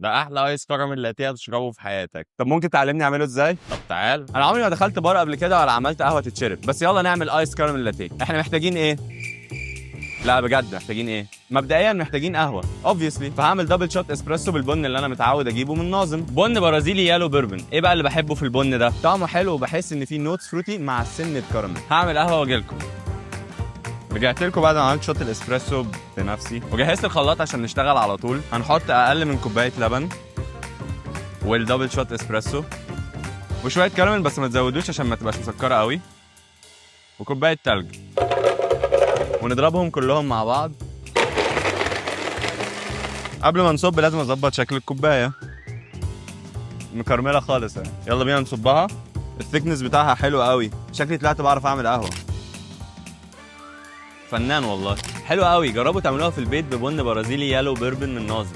ده احلى ايس كراميل لاتيه هتشربه في حياتك. طب ممكن تعلمني اعمله ازاي؟ طب تعال. انا عمري ما دخلت بار قبل كده ولا عملت قهوه تتشرب، بس يلا نعمل ايس كراميل لاتيه. احنا محتاجين ايه؟ لا بجد محتاجين ايه؟ مبدئيا محتاجين قهوه اوبفيسلي، فهعمل دبل شوت اسبريسو بالبن اللي انا متعود اجيبه من ناظم، بن برازيلي يالو بيربن. ايه بقى اللي بحبه في البن ده؟ طعمه حلو وبحس ان فيه نوتس فروتي مع سنه كراميل. هعمل قهوه واجيلكم. رجعت لكم بعد ما عملت شوت الاسبريسو بنفسي وجهزت الخلاط عشان نشتغل على طول. هنحط اقل من كوبايه لبن والدبل شوت اسبريسو وشويه كراميل بس ما تزودوش عشان ما تبقاش مسكره قوي، وكوبايه تلج، ونضربهم كلهم مع بعض. قبل ما نصب لازم اظبط شكل الكوبايه، مكرمله خالص يعني. يلا بينا نصبها. الثيكنس بتاعها حلو قوي، شكلي طلعت بعرف اعمل قهوه. فنان والله، حلو قوي. جربوا تعملوها في البيت ببن برازيلي يالو بيربن من ناظم.